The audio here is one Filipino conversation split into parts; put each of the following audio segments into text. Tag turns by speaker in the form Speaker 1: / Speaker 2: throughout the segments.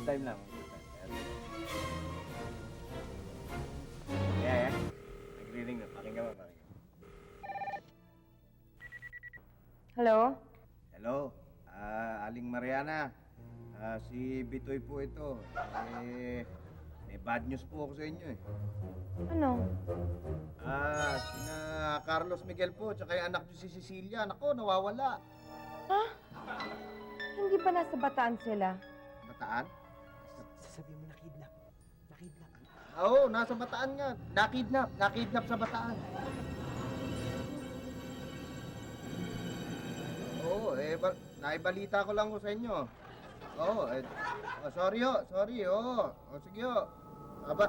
Speaker 1: Good time lang. Yeah. Nagre-ring na. Pakinggan mo.
Speaker 2: Hello?
Speaker 1: Hello, Aling Mariana. Si Bitoy po ito. May bad news po ako sa inyo eh.
Speaker 2: Ano?
Speaker 1: Sina Carlos Miguel po, tsaka yung anak niyo si Cecilia. Nako, nawawala.
Speaker 2: Ha? Hindi ba nasa Bataan sila?
Speaker 1: Bataan?
Speaker 3: Sasabihin mo na-kidnap. Na-kidnap.
Speaker 1: Oo, nasa Bataan nga. Nakidnap sa Bataan. Oo, naibalita ko lang ko sa inyo. Oo, sorry. Sige ho. Aba,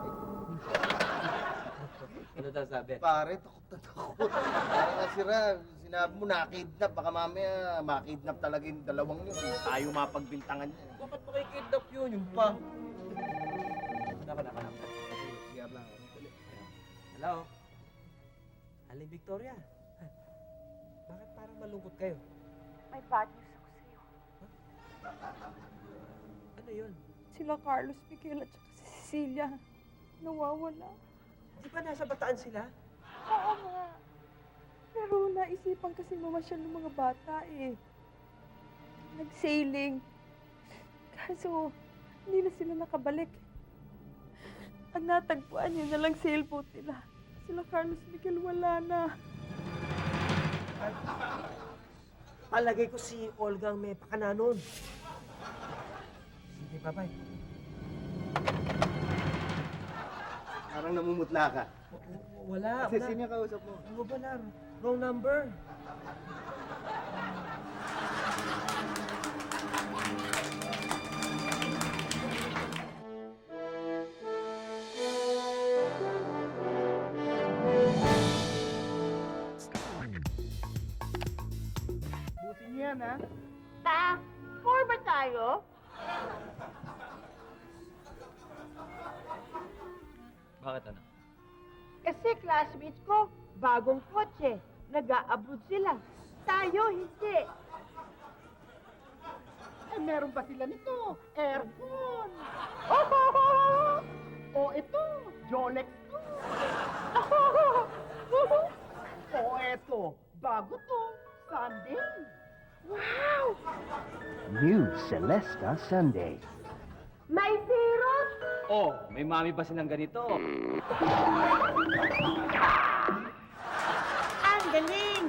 Speaker 3: Ano daw sabi?
Speaker 1: pare, takot. Parang nasira, sinabi mo nakidnap. Baka mamaya makidnap talaga yung dalawang yun. Hindi tayo mapagbintangan yan.
Speaker 3: Bakit makikidnap yun? Yung pa. Dapat.
Speaker 1: Siya lang.
Speaker 3: Hello? Aling Victoria? Bakit parang malungkot kayo?
Speaker 2: May bad news ako sa'yo.
Speaker 3: Ano yun?
Speaker 2: Sila Carlos Miguel at saka si Cecilia. Nawawala.
Speaker 3: Di ba nasa Bataan sila?
Speaker 2: Oo nga. Pero naisipan kasi mamasyal ng mga bata eh. Nag-sailing. Kaso, hindi na sila nakabalik. Ang natagpuan yun na lang sailboat nila. Sila Carlos Miguel wala na.
Speaker 3: Palagay ko si Olga ang may pakana nun. Sige, bye-bye.
Speaker 1: Parang namumutla ka.
Speaker 3: Wala.
Speaker 1: Sino yung kausap mo?
Speaker 3: Ano ba na? Wrong number.
Speaker 1: Buti niya yan, ha?
Speaker 4: Four ba tayo?
Speaker 3: Bakit ano?
Speaker 4: Kasi classmates ko, bagong kotse. Nag-a-abroad sila. Tayo, hindi.
Speaker 5: Meron pa sila nito, aircon. Ito, Jolex to. Ito, bago to, Sunday.
Speaker 4: Wow!
Speaker 5: New Celesta Sunday.
Speaker 4: May zeros?
Speaker 3: Oh, may mami ba silang ganito?
Speaker 4: Ang galing!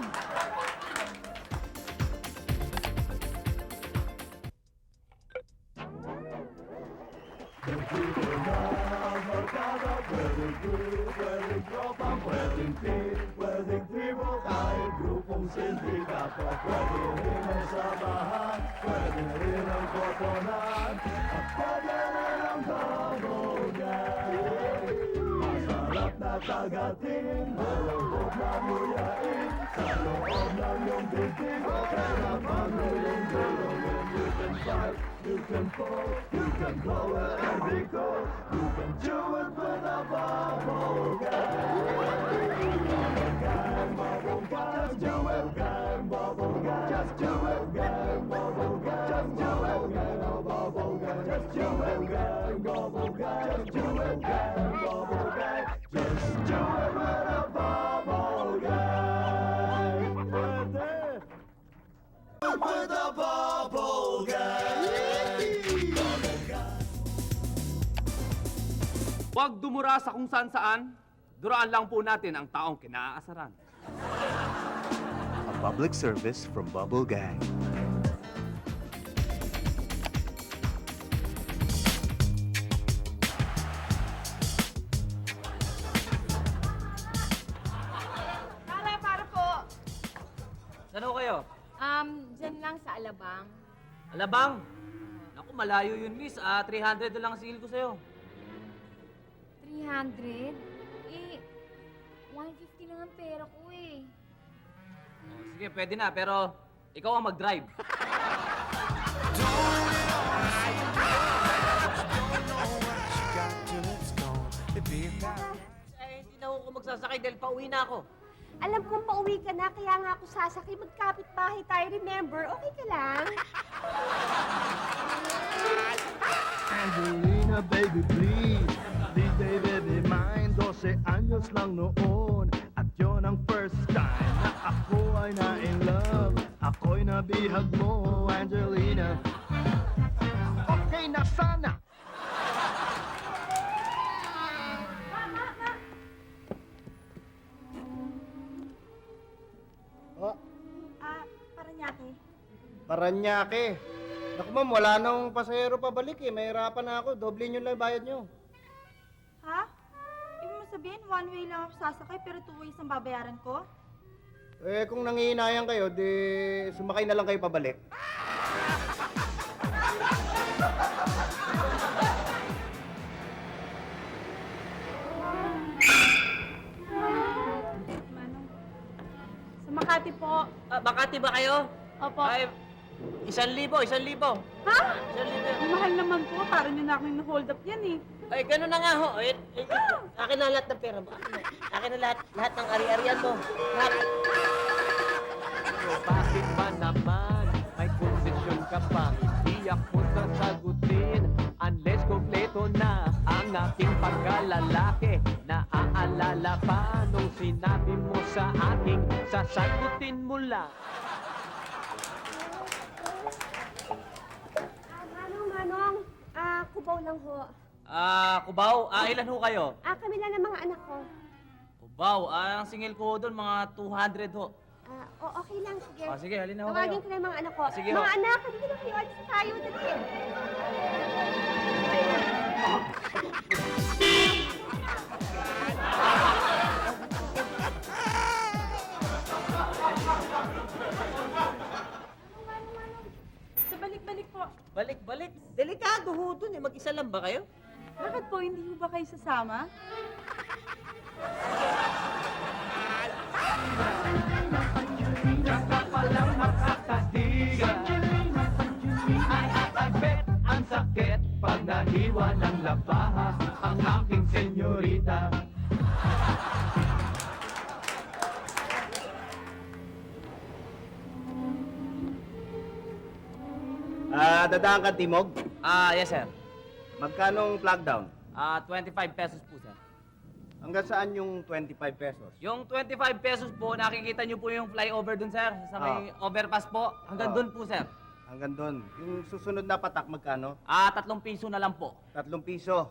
Speaker 6: Huwag dumura sa kung saan-saan. Duraan lang po natin ang taong kinaasaran.
Speaker 7: A public service from Bubble Gang.
Speaker 4: Para po.
Speaker 3: Saan ho kayo?
Speaker 4: Dyan lang sa Alabang.
Speaker 3: Alabang? Naku, malayo yun, miss. 300 na lang ang singil ko sa'yo.
Speaker 8: 300? Eh, 150 lang ang pera ko eh.
Speaker 3: Oh, sige, pwede na, pero ikaw ang mag-drive. Hindi na ako magsasakay dahil pauwi na ako.
Speaker 4: Alam kong pauwi ka na, kaya nga ako sasakay. Magkapit bahay tayo, remember? Okay ka lang?
Speaker 5: Angelina, baby, please. Di baby mine, 12 anyos lang noon. At yun ang first time na ako ay na-in love. Ako'y nabihag mo, Angelina. Okay na sana. Oh,
Speaker 4: Paranaque.
Speaker 1: Paranaque. Naku ma'am, wala nang pasahero pabalik eh. Mahirapan na ako. Doble nyo lang bayad nyo.
Speaker 2: Ha? Ibig mo sabihin, one way lang ako sasakay pero two ways ang babayaran ko?
Speaker 1: Eh, kung nangihinayang kayo, di sumakay na lang kayo pabalik.
Speaker 2: Manong. Sa Makati po.
Speaker 3: Makati ba kayo?
Speaker 2: Opo.
Speaker 3: Ay, 1,000, 1,000.
Speaker 2: Ha?
Speaker 3: 1,000.
Speaker 2: Ang mahal naman po. Parang nyo na akong hold up yan eh.
Speaker 3: Ay, gano'n na nga ho. Akin na lahat ng pera mo. Akin na lahat ng ari-arian mo. Lahat.
Speaker 6: Bakit ba naman may kondisyon ka pa? Hindi ako sasagutin unless kompleto na ang aking pagkalalaki. Naaalala pa nung sinabi mo sa aking sasagutin mo lang.
Speaker 4: Manong, kubaw lang ho.
Speaker 3: Cubao. Ilan ho kayo?
Speaker 4: Kami lang ng mga anak ko.
Speaker 3: Cubao. Ang singil ko doon, mga 200 ho.
Speaker 4: Okay lang, sige.
Speaker 3: Sige, halina ho
Speaker 4: Tawagin
Speaker 3: kayo.
Speaker 4: ko na yung mga anak ko.
Speaker 3: Sige ho.
Speaker 4: Mga anak, halika na kayo. Alis na tayo. Dali.
Speaker 2: Sa balik-balik po.
Speaker 3: Balik. Delikado ho doon eh. Mag-isa lang ba kayo?
Speaker 2: Bakit po hindi ho ba kayo sasama?
Speaker 6: I bet ang sakit pag nahiwa ng labaha ang aking senyorita.
Speaker 1: Dadaan ka Timog.
Speaker 3: Yes sir.
Speaker 1: Magkanong flag down?
Speaker 3: 25 pesos po sir.
Speaker 1: Hanggang saan yung 25 pesos?
Speaker 3: Yung 25 pesos po, nakikita niyo po yung flyover dun sir. Sa may overpass po. Hanggang dun po sir.
Speaker 1: Hanggang doon. Yung susunod na patak, magkano?
Speaker 3: 3 piso na lang po.
Speaker 1: 3 piso.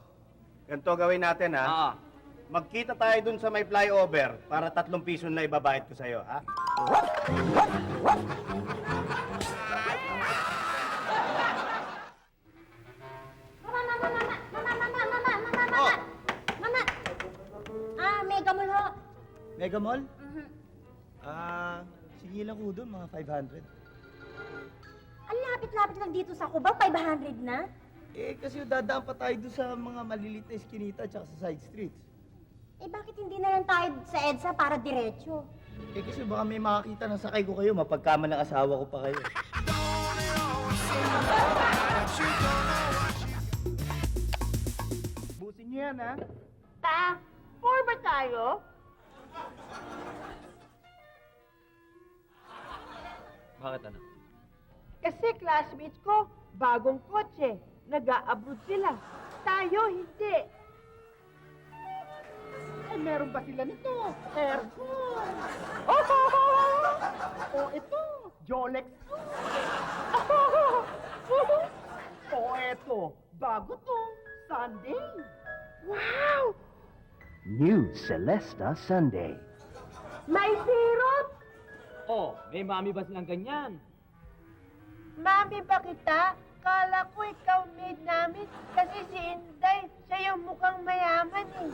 Speaker 1: Ganito gawin natin, ha?
Speaker 3: Oo.
Speaker 1: Magkita tayo dun sa may flyover para 3 piso na ibabayad ko sa'yo, ha?
Speaker 4: Mega Mall ho.
Speaker 5: Mega Mall? Sige lang ko doon, mga 500.
Speaker 4: Ang lapit-lapit lang dito sa Cubao, 500 na.
Speaker 5: Eh, kasi dadaan pa tayo doon sa mga maliliit na eskinita at sa side streets.
Speaker 4: Bakit hindi na lang tayo sa EDSA para diretso?
Speaker 5: Eh, kasi baka may makakita na sakay ko kayo, mapagkaman ng asawa ko pa kayo. Busin niyo yan, ha?
Speaker 4: Four ba tayo?
Speaker 3: Bakit ano?
Speaker 4: Kasi classmates ko, bagong kotse. Nag-a-abroad sila. Tayo, hindi.
Speaker 5: Ay, meron ba sila nito? Aircon! Oh, ito, Jolex. Oh, eto, bago to, Sunday.
Speaker 4: Wow!
Speaker 5: New Celesta Sunday.
Speaker 4: May sirop!
Speaker 3: Oh, may mami ba silang ganyan?
Speaker 4: Mami ba kita? Kala ko ikaw maid namin kasi si Inday, siya yung mukhang mayaman eh.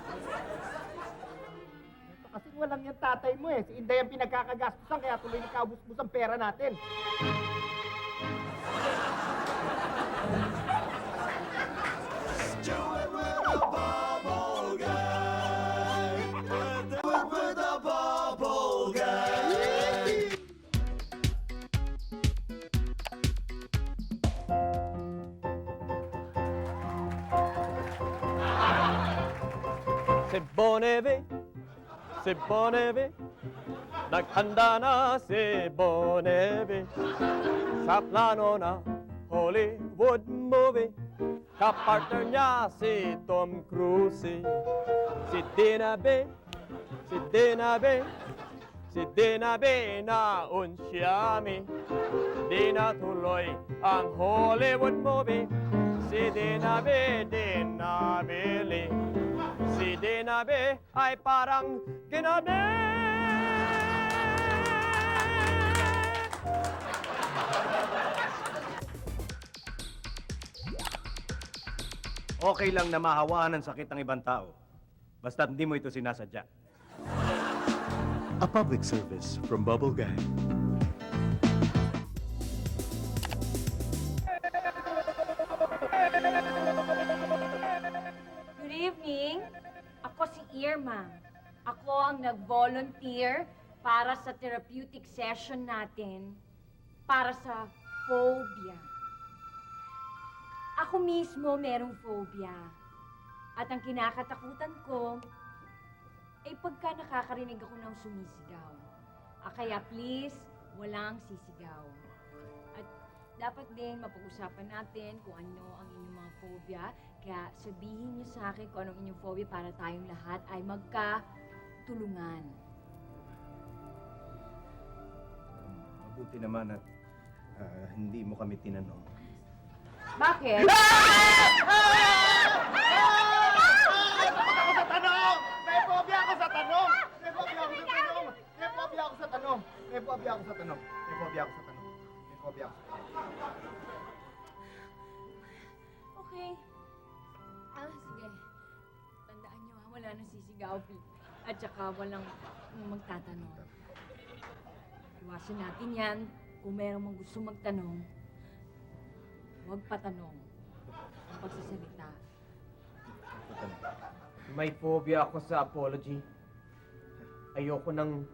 Speaker 5: Kasi walang yung tatay mo eh. Si Inday ang pinagkakagastusan kaya tuloy nakaubos-bus ang pera natin.
Speaker 6: C'est bon, Eve. Naghanda na si Bonevi sa plano na Hollywood movie. Kapartner niya si Tom Cruise, si Dinabe, si Dinabe na unsyami. Di natuloy ang Hollywood movie. Si Dinabe, dinabili. Si Dinabe ay parang ginabi.
Speaker 7: Okay lang na mahawaan ng sakit ng ibang tao. Basta hindi mo ito sinasadya. A public service from Bubble Gang.
Speaker 8: Good evening. Ako si Irma. Ako ang nag-volunteer para sa therapeutic session natin para sa phobia. Ako mismo merong phobia. At ang kinakatakutan ko ay pagka nakakarinig ako ng sumisigaw. Kaya please, walang sisigaw. At dapat din mapag-usapan natin kung ano ang inyong mga phobia. Kaya sabihin niyo sa akin kung anong inyong phobia para tayong lahat ay magkatulungan.
Speaker 7: Mabuti naman at hindi mo kami tinanong.
Speaker 8: Bakit?
Speaker 5: May phobia ako sa tanong! May phobia ako sa tanong! May phobia ako sa tanong! May phobia ako sa tanong! May phobia ako sa tanong! May phobia ako sa tanong!
Speaker 8: Okay. Sige. Tandaan niyo wala nang sisigaw. At saka walang magtatanong. Iwasan natin yan. Kung meron mong gusto magtanong, huwag patanong. Ang pagsasalita.
Speaker 6: May phobia ako sa apology. Ayoko nang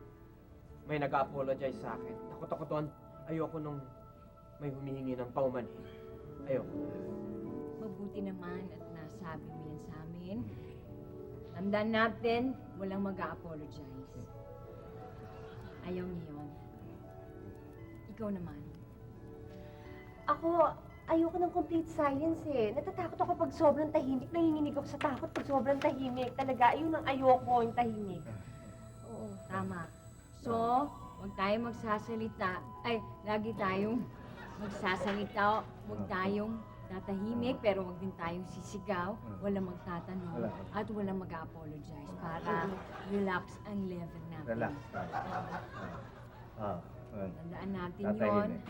Speaker 6: may nag-apologize sa akin. Takot ako doon. Ayoko nung may humihingi ng paumanhin. Ayoko.
Speaker 8: Mabuti naman at nasabi mo yan sa amin. Tandaan natin, walang mag-a-apologize. Ayaw niyo yun. Ikaw naman.
Speaker 4: Ako, ayoko ng complete silence eh. Natatakot ako pag sobrang tahimik. Nanginginig ako sa takot pag sobrang tahimik. Talaga, ayun ang ayoko, yung tahimik.
Speaker 8: Oo, tama. So, huwag tayong magsasalita. Ay, lagi tayong magsasalita. Huwag tayong tatahimik, pero huwag din tayong sisigaw. Walang magtatanong.
Speaker 1: Wala.
Speaker 8: At walang mag-apologize para relax ang level natin.
Speaker 1: Relax tayo.
Speaker 8: Tandaan natin yon.
Speaker 1: Tatahimik.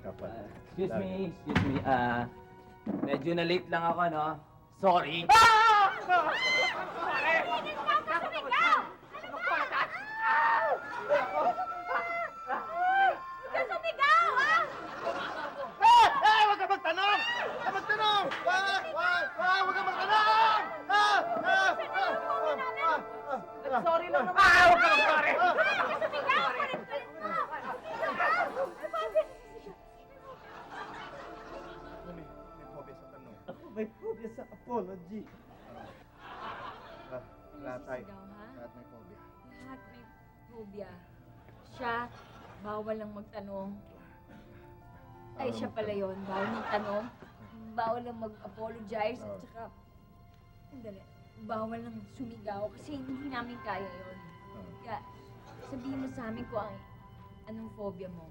Speaker 1: Dapat.
Speaker 9: Excuse me. Medyo na-late lang ako, no? Sorry.
Speaker 5: Huwag ka magtanong! Huwag ka magtanong! Huwag ka magtanong!
Speaker 3: Sorry lang naman.
Speaker 5: Huwag ka mag-sorry!
Speaker 1: May phobia sa tanong.
Speaker 5: May phobia sa apology.
Speaker 1: Lahat tayo.
Speaker 8: Sisigaw, ha?
Speaker 1: Lahat may phobia.
Speaker 8: Lahat may phobia. Siya, bawal lang magtanong. Ay, siya pala yun. Bawal magtanong. Bawal lang mag-apologize. At saka, bawal lang sumigaw. Kasi hindi namin kaya yun. Kaya, sabihin mo sa amin kung anong phobia mo.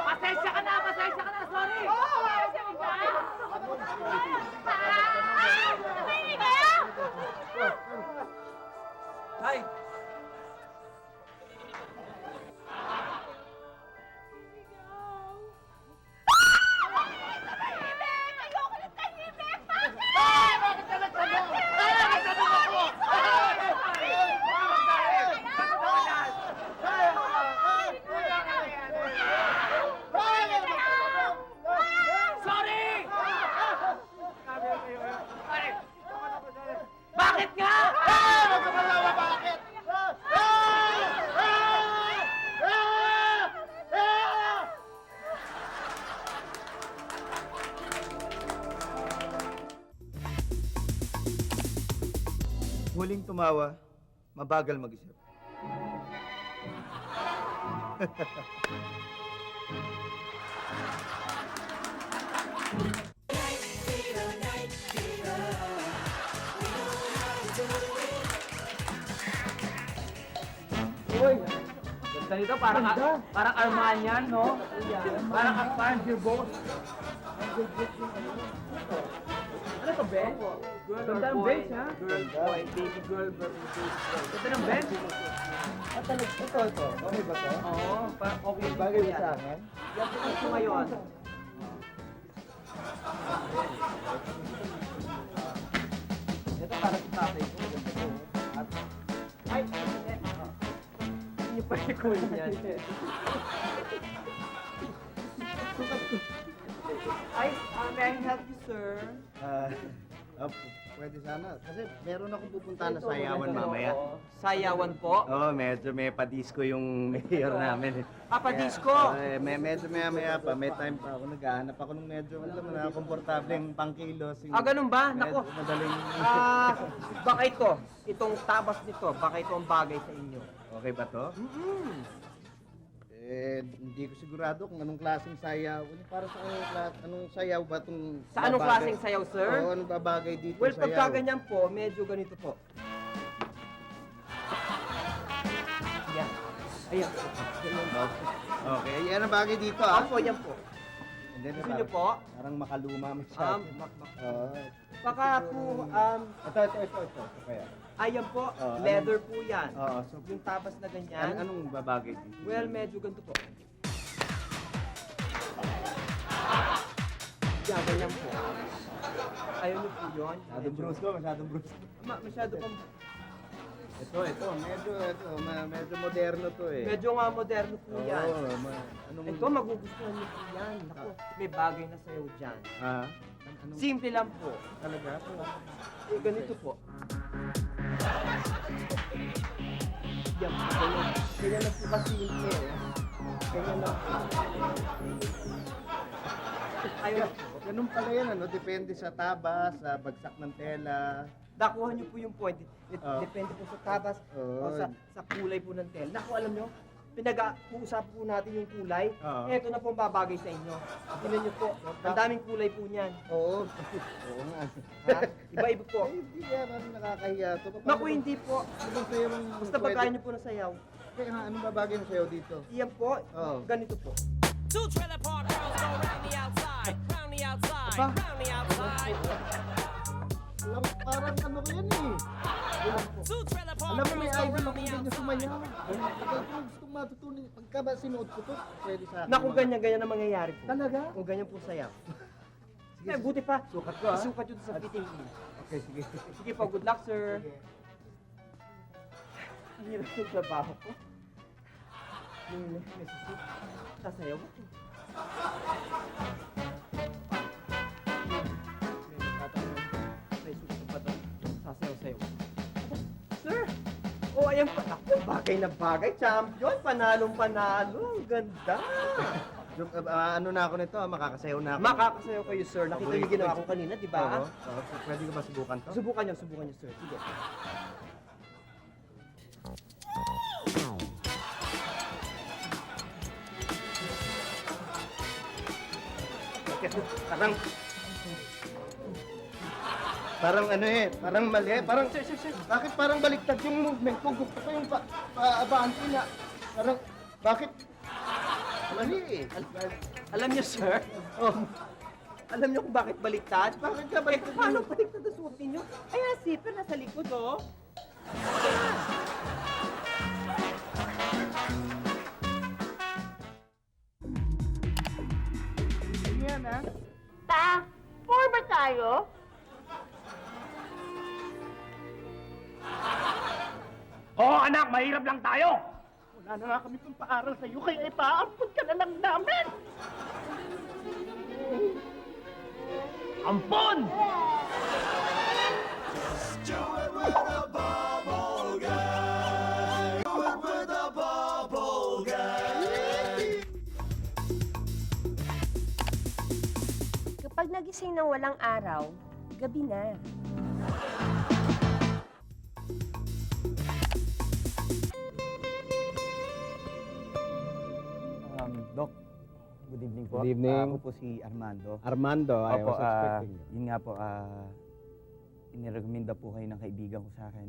Speaker 3: Pasensya ka na, sorry.
Speaker 9: Hi!
Speaker 5: Bakit ka nagtanong?
Speaker 1: huling tumawa, mabagal mag-isip.
Speaker 9: Uy, ganda nito. Parang Armanian, no? Parang Armanian boss. Ano to, Ben? Ganda ng bench, ha? Girl boy, baby girl, baby girl. Ganda ng bench.
Speaker 1: Ito. Okay ba to?
Speaker 9: Oo, okay.
Speaker 1: Bagay ba sa akin?
Speaker 9: Yan po gusto ngayon. Ito para sa tatay ko. Ganda ko. At, ay, hindi pa rin yan. Ay, may I help you, sir?
Speaker 1: Pwede sana. Kasi meron akong pupuntahan na sayawan mamaya.
Speaker 9: Sayawan po?
Speaker 1: Oo, medyo may padisco yung mayor namin.
Speaker 9: Disco?
Speaker 1: Medyo maya pa. May time pa ako. Naghahanap ako ng medyo, alam mo na, komportableng pangkilos.
Speaker 9: Ganun ba? Nako.
Speaker 1: Madaling...
Speaker 9: Baka itong tabas nito, baka ito ang bagay sa inyo.
Speaker 1: Okay ba to? Hindi ko sigurado kung anong klaseng sayaw. Para sa anong sayaw ba itong...
Speaker 9: Sa anong klaseng sayaw, sir?
Speaker 1: Oo, anong babagay dito
Speaker 9: Well,
Speaker 1: sayaw?
Speaker 9: pagka ganyan po, medyo ganito po. Yan. Ayan po.
Speaker 1: Okay, yan ang bagay dito, ah.
Speaker 9: Opo, yan po.
Speaker 1: And then,
Speaker 9: Gusto niyo po?
Speaker 1: Parang makaluma masyado. Oo.
Speaker 9: Baka po,
Speaker 1: Ito. Kaya.
Speaker 9: ayan po,
Speaker 1: Oh,
Speaker 9: leather po yan.
Speaker 1: Oo, so
Speaker 9: Yung tapas na ganyan.
Speaker 1: anong babagay dito?
Speaker 9: Well, medyo ganito po. Yan, ganyan po. Ayaw niyo po yun.
Speaker 1: Masyadong brusko.
Speaker 9: Masyado pang...
Speaker 1: Ito. Medyo moderno to eh.
Speaker 9: Medyo nga moderno po yan.
Speaker 1: Oo, anong...
Speaker 9: Ito, magugustuhan niyo po yan. Naku, may bagay na sayo dyan.
Speaker 1: Ah? Anong...
Speaker 9: Simple lang po.
Speaker 1: Talaga?
Speaker 9: Ganito po. Yan po, ganyan. Ganyan lang po kasimple eh. Ganyan lang po. Ayaw po.
Speaker 1: Ganun pala yan, ano? Depende sa taba, sa bagsak ng tela.
Speaker 9: Nakuha niyo po yung point.
Speaker 1: Oh.
Speaker 9: Depende po sa tabas o
Speaker 1: Oh.
Speaker 9: sa kulay po ng tel. Naku, alam niyo, pinag-uusap po natin yung kulay.
Speaker 1: Oo.
Speaker 9: Eto na po ang babagay sa inyo. Tingnan niyo po, ang daming kulay po niyan.
Speaker 1: Oo. Oo nga.
Speaker 9: Ha? Iba-iba po.
Speaker 1: Hindi yan, ano nakakahiya to.
Speaker 9: Naku, hindi po.
Speaker 1: Anong sayo mong
Speaker 9: Basta pagkain niyo po ng sayaw.
Speaker 1: Kaya nga, anong babagay na sayo dito?
Speaker 9: Iyan po,
Speaker 1: Oo.
Speaker 9: ganito po.
Speaker 10: Two trailer park girls go round the outside, round the outside,
Speaker 9: Aba.
Speaker 10: round the outside.
Speaker 1: Parang ano ko yan eh.
Speaker 10: Two trailer park
Speaker 1: Alam mo, may
Speaker 10: girls go
Speaker 1: idol
Speaker 10: round
Speaker 1: ako
Speaker 10: the
Speaker 1: din na
Speaker 10: outside.
Speaker 1: sumayaw. Kaya kung gusto matutunan, pagka ba sinuot ko to, pwede sa akin.
Speaker 9: Naku, ganyan ang mangyayari po.
Speaker 1: Talaga?
Speaker 9: O ganyan po sayaw. Eh, buti pa.
Speaker 1: Sukat ko, ah.
Speaker 9: Isukat yun sa fitting.
Speaker 1: Okay, sige.
Speaker 9: Sige po, good luck, sir. Ang hirap ng trabaho ko. May susut. Sasayaw ko. May susut pa to. Sasayaw-sayaw. Sir! Oh, ayan pa. Ako, bagay na bagay. Champion. Panalong-panalo. Ang ganda.
Speaker 1: Ano na ako nito, makakasayaw na ako.
Speaker 9: Makakasayaw kayo, sir. Nakita niyo ginawa ko kanina, di ba?
Speaker 1: Oo. Oo. Pwede ko ba subukan to?
Speaker 9: Subukan niyo, sir. Sige.
Speaker 1: Parang ano eh, parang mali. Parang, bakit parang baliktad yung movement ko? Gusto ko yung paabaan ko na. Parang, bakit? Mali eh.
Speaker 9: Alam niyo, sir? Oh. Alam niyo kung bakit baliktad?
Speaker 1: Bakit ka baliktad?
Speaker 9: Paano baliktad ang suot ninyo? Ayan, zipper nasa likod, oh.
Speaker 1: Yan ah.
Speaker 4: Ta, four ba tayo?
Speaker 5: Oo anak, mahirap lang tayo. Wala na nga kami pang paaral sa'yo, kaya ipaampun ka na lang namin. Ampon!
Speaker 8: Kapag nagising ng walang araw, gabi na.
Speaker 11: Doc, good evening po.
Speaker 12: Good evening.
Speaker 11: Ako po si Armando.
Speaker 12: Armando, I
Speaker 11: Opo,
Speaker 12: was expecting you.
Speaker 11: yun nga po, inirekomenda po kayo ng kaibigan ko sa akin.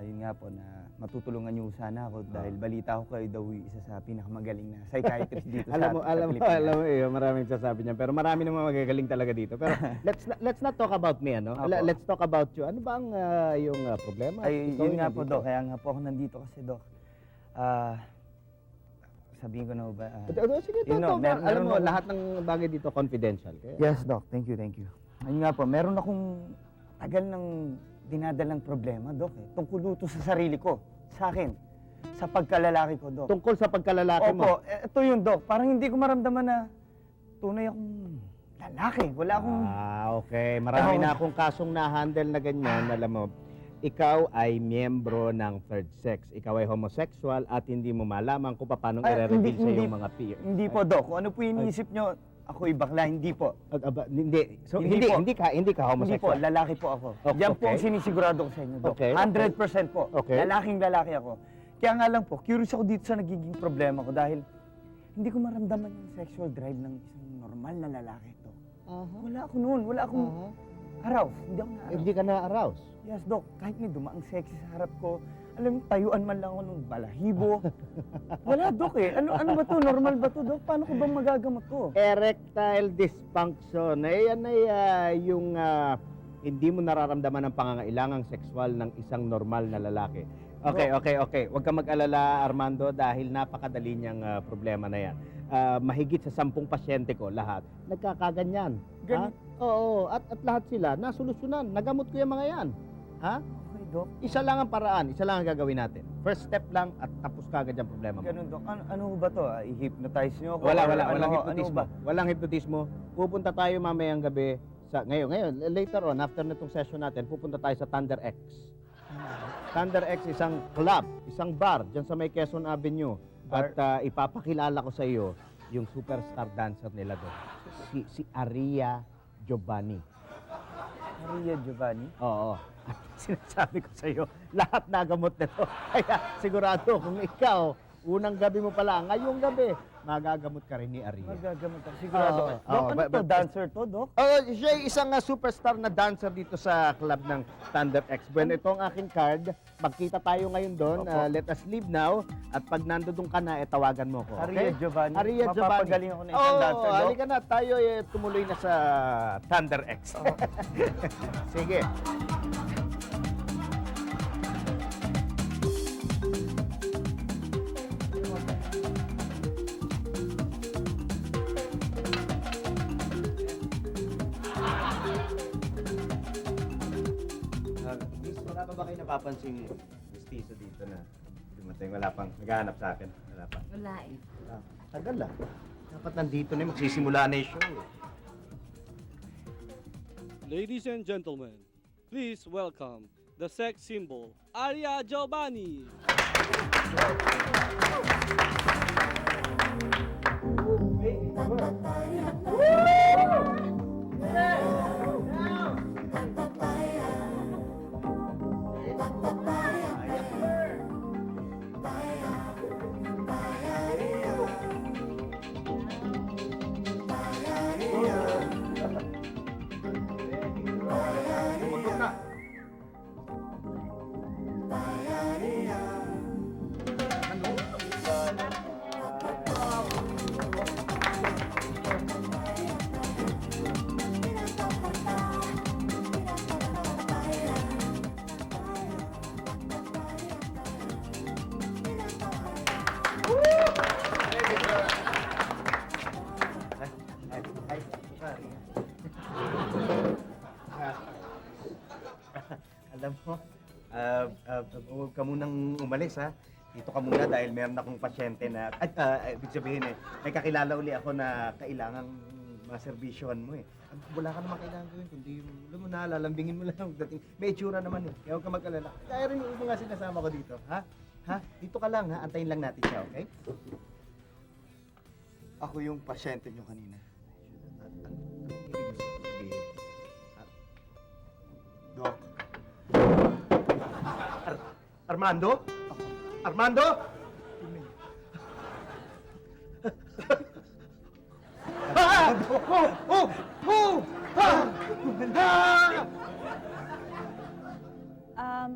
Speaker 11: Yun nga po na matutulungan niyo sana ako dahil balita ko kayo daw isa sa pinakamagaling na psychiatrist dito sa Pilipinas.
Speaker 12: Alam mo, maraming sasabi niyan. Pero marami namang magagaling talaga dito. Pero let's not talk about me, ano?
Speaker 11: Opo.
Speaker 12: Let's talk about you. Ano ba ang yung problema?
Speaker 11: Ay,
Speaker 12: Ikaw
Speaker 11: yun nga po,
Speaker 12: nandito.
Speaker 11: Doc. Kaya nga po ako nandito kasi, Doc. Sabihin ko na ba?
Speaker 12: Sige,
Speaker 11: yun, no,
Speaker 12: alam
Speaker 11: meron
Speaker 12: mo,
Speaker 11: akong-
Speaker 12: lahat ng bagay dito confidential. Kaya,
Speaker 11: Yes, Doc. Thank you, thank you. Ayun nga po, meron akong tagal ng dinadalang problema, Doc. Tungkol dito sa sarili ko, sa akin, sa pagkalalaki ko, Doc.
Speaker 12: tungkol sa pagkalalaki mo.
Speaker 11: Opo, ito yun, Doc. Parang hindi ko maramdaman na tunay akong lalaki. Wala akong...
Speaker 12: Okay. Marami
Speaker 11: Oo.
Speaker 12: na akong kasong na-handle na ganyan. Alam mo, ikaw ay miyembro ng third sex. Ikaw ay homosexual at hindi mo malaman kung paano
Speaker 11: Ay,
Speaker 12: i-reveal sa
Speaker 11: hindi-
Speaker 12: iyong mga peers.
Speaker 11: Hindi po, Doc. Kung ano po iniisip nyo, ako'y bakla. Hindi po.
Speaker 12: Hindi. So,
Speaker 11: Hindi po.
Speaker 12: hindi ka
Speaker 11: Hindi po,
Speaker 12: homosexual.
Speaker 11: lalaki po ako.
Speaker 12: Okay,
Speaker 11: Yan po ang
Speaker 12: okay.
Speaker 11: sinisigurado ko sa inyo, Doc.
Speaker 12: Okay,
Speaker 11: 100% po.
Speaker 12: Okay.
Speaker 11: Lalaking lalaki ako. Kaya nga lang po, curious ako dito sa nagiging problema ko dahil hindi ko maramdaman yung sexual drive ng isang normal na lalaki to. Wala ako noon. Wala akong arouse. Hindi ako na-arouse.
Speaker 12: Hindi ka na-arouse.
Speaker 11: Yes, Doc. Kahit may dumaang sexy sa harap ko, alam mo, tayuan man lang ako ng balahibo. Wala, Doc eh. Ano ba to? Normal ba to, Doc? Paano ko bang magagamot to?
Speaker 12: Erectile dysfunction. Yan ay yung hindi mo nararamdaman ang pangangailangang sexual ng isang normal na lalaki. Okay. Huwag ka mag-alala, Armando, dahil napakadali niyang problema na yan. Mahigit sa 10 pasyente ko, lahat, nagkakaganyan.
Speaker 11: Ganun?
Speaker 12: Oo, at lahat sila, nasolusyonan. Nagamot ko yung mga yan. Ha?
Speaker 11: Okay, Doc.
Speaker 12: Isa lang ang paraan, isa lang ang gagawin natin. First step lang at tapos kagad yung problema mo.
Speaker 11: Ganun, Doc. Ano ba to? I-hypnotize nyo ako?
Speaker 12: Wala,
Speaker 11: Or
Speaker 12: walang
Speaker 11: ano
Speaker 12: hypnotismo.
Speaker 11: ba?
Speaker 12: Walang hypnotismo. Pupunta tayo mamayang gabi ngayon, later on, after nitong session natin, pupunta tayo sa Thunder X. Thunder X isang club, isang bar dyan sa may Quezon Avenue. At ipapakilala ko sa iyo yung superstar dancer nila doon. Si Aria Giovanni.
Speaker 11: Maria Giovanni?
Speaker 12: Oo. At sinasabi ko sa iyo, lahat nagamot nito. Kaya sigurado kung ikaw, unang gabi mo pala, ngayong gabi, magagamot ka rin ni Aria.
Speaker 11: Magagamot ako. Sigurado ka. Doc, ano to? Dancer to, Doc?
Speaker 12: Siya ay isang superstar na dancer dito sa club ng Thunder X. Bueno, ito ang aking card. Magkita tayo ngayon doon. Let us leave now. At pag nandoon ka na, tawagan mo ko.
Speaker 11: Aria Giovanni?
Speaker 12: Aria Giovanni.
Speaker 11: Mapapagaling ako na isang dancer, Doc?
Speaker 12: halika na. Tayo tumuloy na sa Thunder X. Sige.
Speaker 7: Wala pa ba kayo napapansin mestizo dito na dumating? Wala pang naghahanap sa akin? Wala pa?
Speaker 8: Wala eh.
Speaker 7: Tagal lang. Dapat nandito na magsisimula na yung show.
Speaker 13: Ladies and gentlemen, please welcome the sex symbol, Aria Giovanni.
Speaker 7: Alam mo, huwag ka munang umalis, ha? Dito ka muna dahil meron akong pasyente na, ibig sabihin may kakilala uli ako na kailangang maserbisyohan mo eh. Wala ka naman kailangan gawin, kundi yung, alam mo na, lalambingin mo lang ang dating. May itsura naman eh, kaya huwag ka mag-alala. Kaya rin yung mga sinasama ko dito, ha? Ha? Dito ka lang, ha? Antayin lang natin siya, okay?
Speaker 11: Ako yung pasyente nyo kanina.
Speaker 7: Ano ibig mo sabihin?
Speaker 11: Doc.
Speaker 7: Armando? Armando?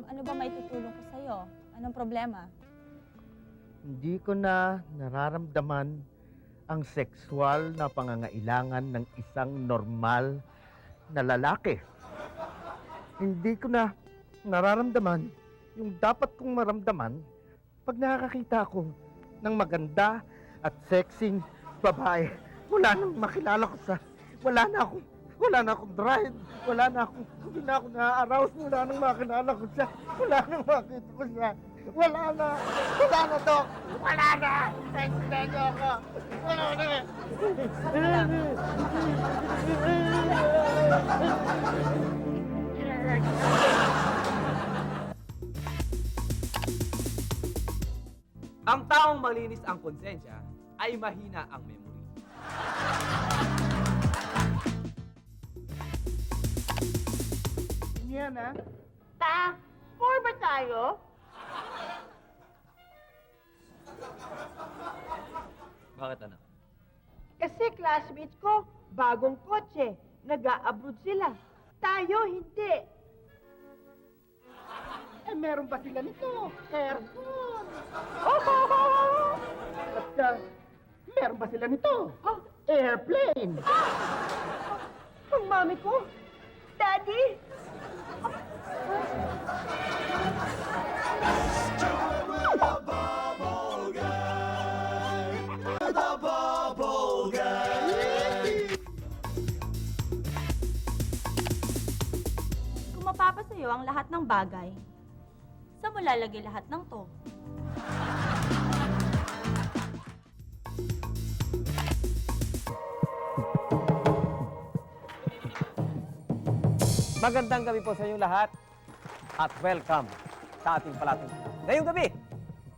Speaker 14: Ano ba may tutulong ko sa'yo? Anong problema?
Speaker 12: Hindi ko na nararamdaman ang sexual na pangangailangan ng isang normal na lalaki. Hindi ko na nararamdaman yung dapat kong maramdaman pag nakakakita ako ng maganda at sexing babae. Wala nang makilala ko sa... Wala na akong drive. Hindi na ako na-arouse. Wala nang makilala ko siya. Wala nang makita ko siya. Wala na, Dok. Wala na. Thanks na niyo ako. Wala na.
Speaker 6: Ang taong malinis ang konsensya ay mahina ang memory.
Speaker 12: Yan, ha?
Speaker 4: Four ba tayo?
Speaker 6: Bakit anak?
Speaker 4: Kasi classmates ko, bagong kotse. Nag-a-abroad sila. Tayo, hindi.
Speaker 1: Meron ba sila nito? Aircon! At meron ba sila nito? Airplane!
Speaker 4: Ang mami ko, Daddy!
Speaker 14: Kung mapapasayo ang lahat ng bagay, saan mo lalagay lahat ng to?
Speaker 9: Magandang gabi po sa inyong lahat at welcome sa ating palatong. Ngayong gabi,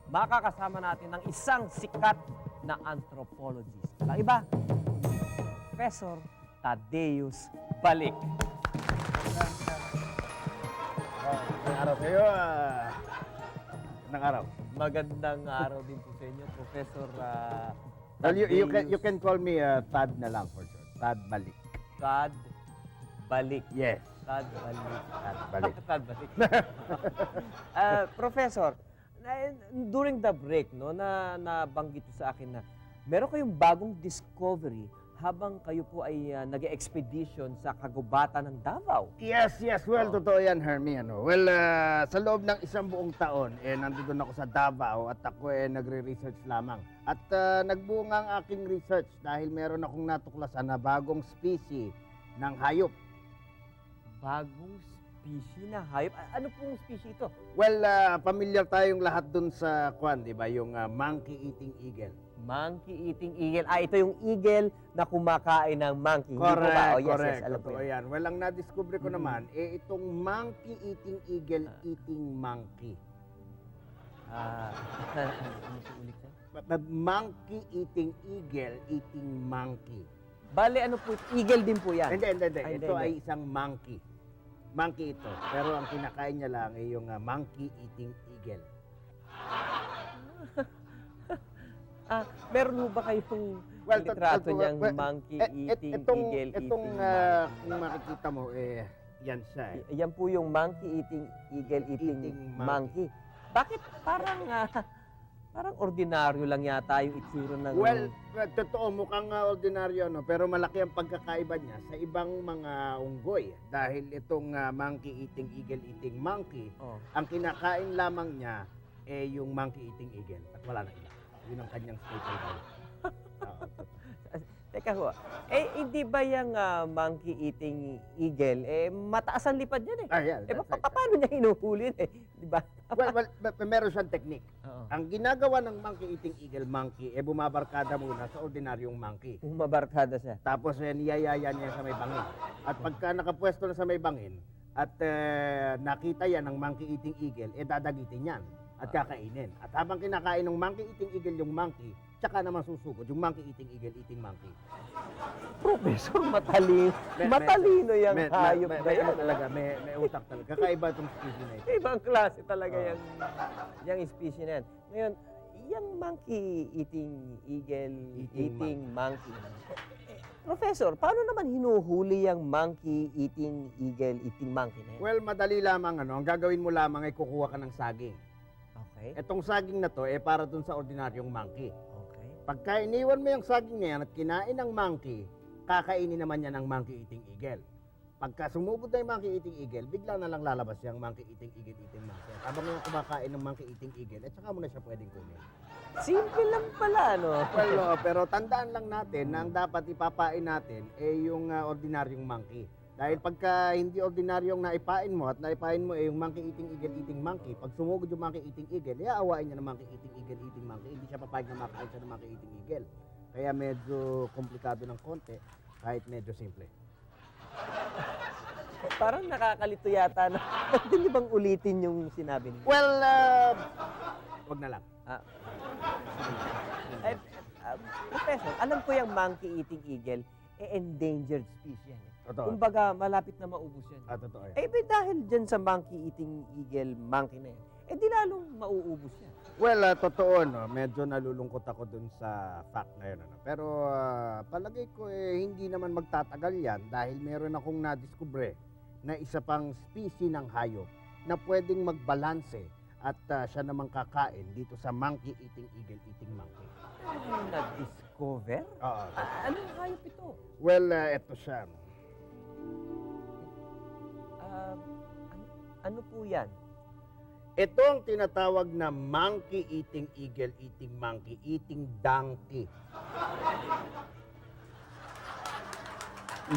Speaker 9: makakasama natin ng isang sikat na anthropologist. Ang iba, Professor Thaddeus Balik.
Speaker 12: Magandang araw kayo. Magandang araw.
Speaker 9: Magandang araw din po sa inyo, Professor
Speaker 12: Well, you can call me Tad na lang for sure. Tad Balik.
Speaker 9: Tad Balik.
Speaker 12: Yes.
Speaker 9: Tad Balik.
Speaker 12: Tad Balik.
Speaker 9: Tad Balik. Professor, during the break, no, nabanggit sa akin na meron kayong bagong discovery habang kayo po ay nag-expedition sa kagubatan ng Davao.
Speaker 12: Yes. Well, totoo yan, Hermie. Well, sa loob ng isang buong taon, nandito ako sa Davao at ako nagre-research lamang. At nagbunga ang aking research dahil meron akong natuklasan na bagong species ng hayop.
Speaker 9: Bagong species na hayop? Ano pong species ito?
Speaker 12: Well, familiar tayong lahat dun sa di ba? Yung monkey-eating eagle.
Speaker 9: Monkey-eating eagle. Ito yung eagle na kumakain ng monkey.
Speaker 12: Correct,
Speaker 9: Yes, alam ko
Speaker 12: Totoo yan. Well, ang nadiscover ko naman, itong monkey-eating eagle eating monkey.
Speaker 9: Ulit siya?
Speaker 12: Monkey-eating eagle eating monkey.
Speaker 9: Bale, ano po? Eagle din po yan?
Speaker 12: Hindi. Ito ay isang monkey. Monkey ito. Pero ang kinakain niya lang ay yung monkey-eating eagle.
Speaker 9: Meron mo ba kayong litrato niyang monkey-eating eagle
Speaker 12: Itong
Speaker 9: eating
Speaker 12: kung makikita mo, yan siya.
Speaker 9: Yan po yung monkey-eating eagle eating monkey. Bakit parang ordinaryo lang yata yung itsura ng...
Speaker 12: Well, totoo, mukhang ordinaryo, pero malaki ang pagkakaiba niya sa ibang mga unggoy. Dahil itong monkey-eating eagle-eating monkey, ang kinakain lamang niya yung monkey-eating eagle at wala na iba. Yun ang kanyang staple diet.
Speaker 9: Teka ho, hindi ba yung monkey-eating eagle, mataas ang lipad yan
Speaker 12: Yeah,
Speaker 9: paano niya hinuhuli di ba?
Speaker 12: Well, meron siyang technique. Ang ginagawa ng monkey-eating eagle monkey, bumabarkada muna sa ordinaryong monkey.
Speaker 9: Bumabarkada siya.
Speaker 12: Tapos niyayaya niya sa may bangin. At pagka nakapwesto na sa may bangin, at nakita yan ng monkey-eating eagle, dadagitin yan at kakainin. At habang kinakain ng monkey-eating eagle yung monkey, tsaka naman susugod yung monkey-eating eagle eating monkey.
Speaker 9: Professor, matalino yung hayop na yan.
Speaker 12: Talaga, may utak talaga. Kakaiba itong species na ito.
Speaker 9: Ibang klase talaga yung species na yan. Ngayon, yung monkey-eating eagle eating monkey, Professor, paano naman hinuhuli yung monkey eating eagle eating monkey na yan?
Speaker 12: Well, madali lamang ano. Ang gagawin mo lamang ay kukuha ka ng saging.
Speaker 9: Okay.
Speaker 12: Etong saging na to, para dun sa ordinaryong monkey.
Speaker 9: Okay.
Speaker 12: Pagka iniwan mo yung saging na yan at kinain ng monkey, kakainin naman yan ng monkey eating eagle. Pagka sumubod na yung monkey eating eagle, bigla na lang lalabas yung monkey eating eagle eating monkey. At habang yung kumakain ng monkey eating eagle, at saka mo na siya pwedeng kunin.
Speaker 9: Simple lang pala, no?
Speaker 12: Well, pero tandaan lang natin na ang dapat ipapain natin yung ordinaryong monkey. Dahil pagka hindi ordinaryong naipain mo at naipain mo yung monkey eating eagle eating monkey, pag sumugod yung monkey eating eagle, iaawain niya ng monkey eating eagle eating monkey. Hindi siya papayag na makain siya ng monkey eating eagle. Kaya medyo komplikado ng konti, kahit medyo simple.
Speaker 9: Parang nakakalito yata na. Pwede niyo bang ulitin yung sinabi niyo?
Speaker 12: Well, wag na lang.
Speaker 9: Professor, alam ko yung monkey eating eagle, endangered species yan.
Speaker 12: Totoo.
Speaker 9: Kumbaga, malapit na maubos yan.
Speaker 12: Totoo yan.
Speaker 9: Dahil dyan sa monkey eating eagle monkey na yan, di lalong mauubos yan.
Speaker 12: Well, totoo, no? Medyo nalulungkot ako dun sa fact na yun. Ano? Pero palagay ko hindi naman magtatagal yan dahil meron akong nadiskubre na isa pang species ng hayop na pwedeng magbalanse at siya namang kakain dito sa monkey eating eagle eating monkey.
Speaker 9: Na-discover?
Speaker 12: Oo.
Speaker 9: Anong hayop ito?
Speaker 12: Well, eto siya.
Speaker 9: Ano po yan?
Speaker 12: Ito ang tinatawag na monkey eating eagle eating monkey eating donkey.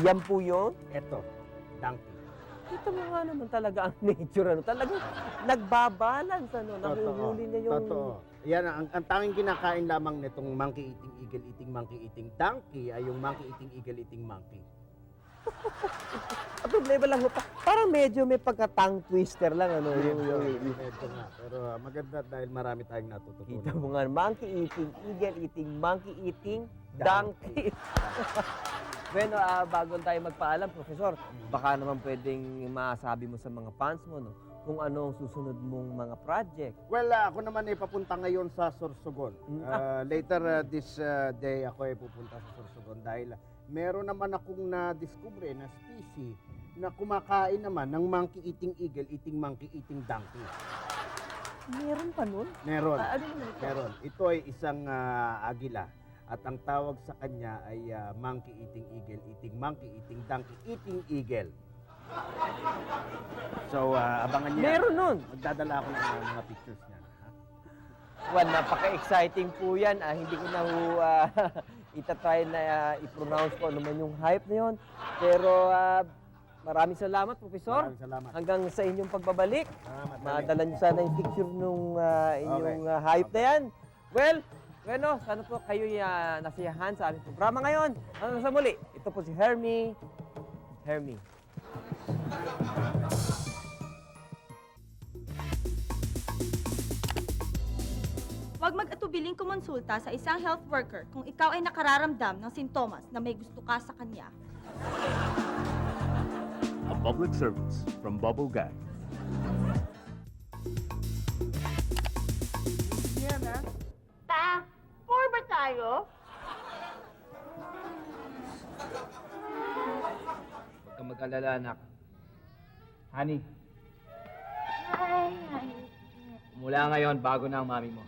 Speaker 9: Iyan po yun?
Speaker 12: Ito, donkey.
Speaker 9: Kita mo nga naman talaga ang nature, ano? Talagang nagbabalance, ano? Nahuhuli niya yung...
Speaker 12: Totoo. Yan, ang tanging kinakain lamang nitong monkey eating eagle eating monkey eating donkey ay yung monkey eating eagle eating monkey.
Speaker 9: Ang problema lang, parang medyo may pagka-tongue twister lang, ano?
Speaker 12: Medyo nga. Pero maganda dahil marami tayong natututunan.
Speaker 9: Kita mo nga, monkey eating eagle eating monkey eating donkey. Bueno, bago tayo magpaalam, Professor, baka naman pwedeng masabi mo sa mga fans mo, no? Kung anong susunod mong mga project.
Speaker 12: Well, ako naman ay papunta ngayon sa Sorsogon. Later this day ako ay pupunta sa Sorsogon dahil meron naman akong na-discover na species na kumakain naman ng monkey eating eagle eating monkey eating donkey.
Speaker 9: Meron pa nun?
Speaker 12: Meron.
Speaker 9: Ano naman ito?
Speaker 12: Meron. Ito ay isang agila. At ang tawag sa kanya ay monkey eating eagle eating monkey eating donkey eating eagle. So, abangan niya.
Speaker 9: Meron nun?
Speaker 12: Magdadala ako ng mga pictures niya.
Speaker 9: Well, napaka-exciting po yan. Hindi ko na itatry na i-pronounce ko ano man yung hype na yun. Pero maraming salamat, Professor.
Speaker 12: Maraming salamat.
Speaker 9: Hanggang sa inyong pagbabalik. Madala niyo sana yung picture nung inyong
Speaker 12: Okay.
Speaker 9: hype na yan. Well, bueno, sana po kayo nasiyahan sa aming programa ngayon. Hanggang sa muli, ito po si Hermie.
Speaker 14: Huwag mag-atubiling kumonsulta sa isang health worker kung ikaw ay nakararamdam ng sintomas na may gusto ka sa kanya.
Speaker 5: A public service from Bubble Gang.
Speaker 4: Yan ah. Four ba tayo?
Speaker 15: Huwag kang mag-alala, anak. Honey,
Speaker 4: Ay.
Speaker 15: mula ngayon, bago na ang mami mo.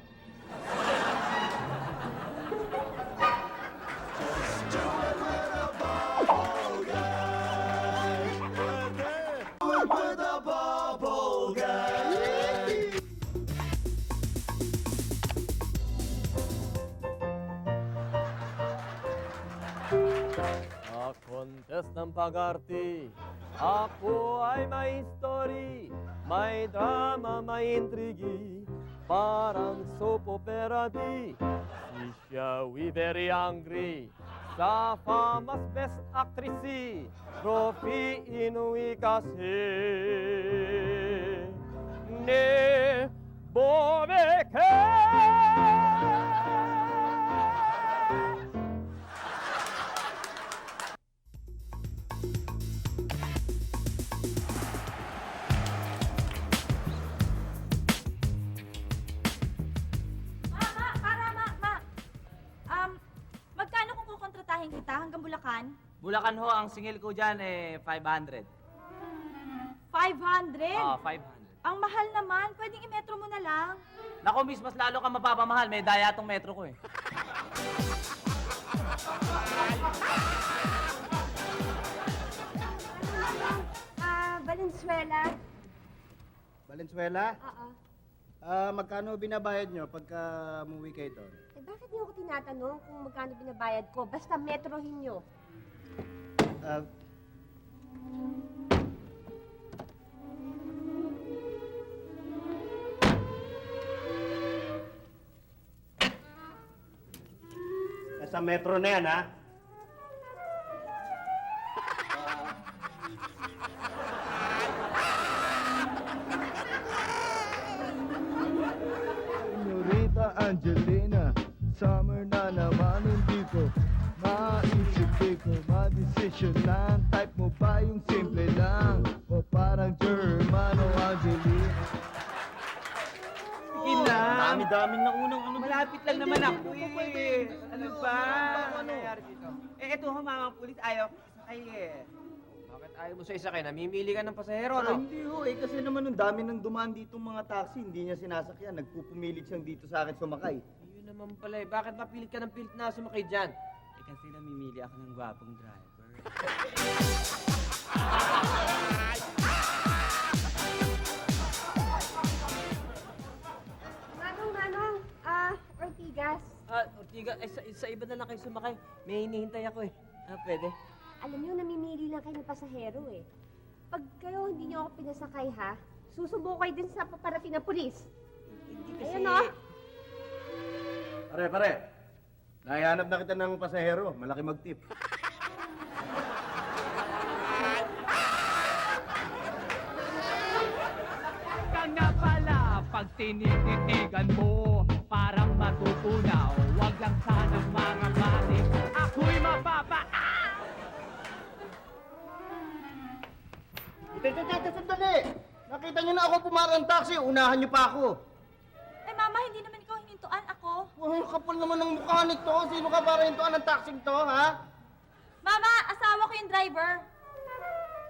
Speaker 9: Sa contest ng pag-arte, ako ay may story, may drama, may intrigi, parang soap opera di. Si Xiaowi very angry, sa famous best actress si Trophy Inui kasi. Ne Bobeke!
Speaker 14: Magkano kung kukontratahin kita hanggang Bulacan?
Speaker 15: Bulacan ho, ang singil ko dyan 500.
Speaker 14: 500?
Speaker 15: Oo, 500.
Speaker 14: Ang mahal naman. Pwedeng i-metro mo na lang.
Speaker 15: Naku, miss, mas lalo ka mapapamahal. May daya tong metro ko eh.
Speaker 4: Valenzuela.
Speaker 12: Valenzuela?
Speaker 4: Oo.
Speaker 12: Magkano binabayad nyo pagka umuwi kayo doon?
Speaker 4: Eh, bakit niyo ako tinatanong kung magkano binabayad ko? Basta metrohin niyo.
Speaker 12: Ah, Nasa metro na yan, ha?
Speaker 5: Senorita Angelina, summer na naman hindi ko maisip ko ma-decision lang. Type mo ba yung simple lang o parang Germano Angelina?
Speaker 15: Dami-daming na unang ano. Malapit lang naman ako eh. Ano ba? Ano nangyari dito? Eto ho, mga pulis, ayaw sakay eh.
Speaker 9: Bakit ayaw mo sa isa kayo? Namimili ka ng pasahero,
Speaker 12: Ah,
Speaker 9: no?
Speaker 12: hindi ho, kasi naman ang dami nang dumaan dito mga taxi, hindi niya sinasakyan. Nagpupumilit siyang dito sa akin sumakay.
Speaker 9: Yun naman pala eh. Bakit mapilit ka ng pilit na sumakay dyan?
Speaker 15: Kasi namimili ako ng gwapong driver.
Speaker 4: Manong, Ortigas.
Speaker 3: Ortiga, sa iba na lang kayo sumakay. May hinihintay ako eh. Pwede?
Speaker 4: Alam niyo, namimili lang kayo ng pasahero eh. Pag kayo hindi niyo ako pinasakay ha, susubo kayo din sa paparating na pulis.
Speaker 3: Hindi kasi...
Speaker 4: Ayun o.
Speaker 12: Pare. Nahihanap na kita ng pasahero. Malaki mag-tip.
Speaker 6: Ka nga pala, pag tinititigan mo, parang matutunaw. Wag lang sanang maramatin, ako'y mapapa...
Speaker 12: Sandali! Nakita niyo na ako pumarang taxi. Unahan niyo pa ako.
Speaker 14: Eh, Mama, hindi naman ikaw hinintuan ako.
Speaker 12: Ang kapal naman ng mukha nito. Sino ka para hintuan ng taxing to, ha?
Speaker 14: Mama, asawa ko yung driver.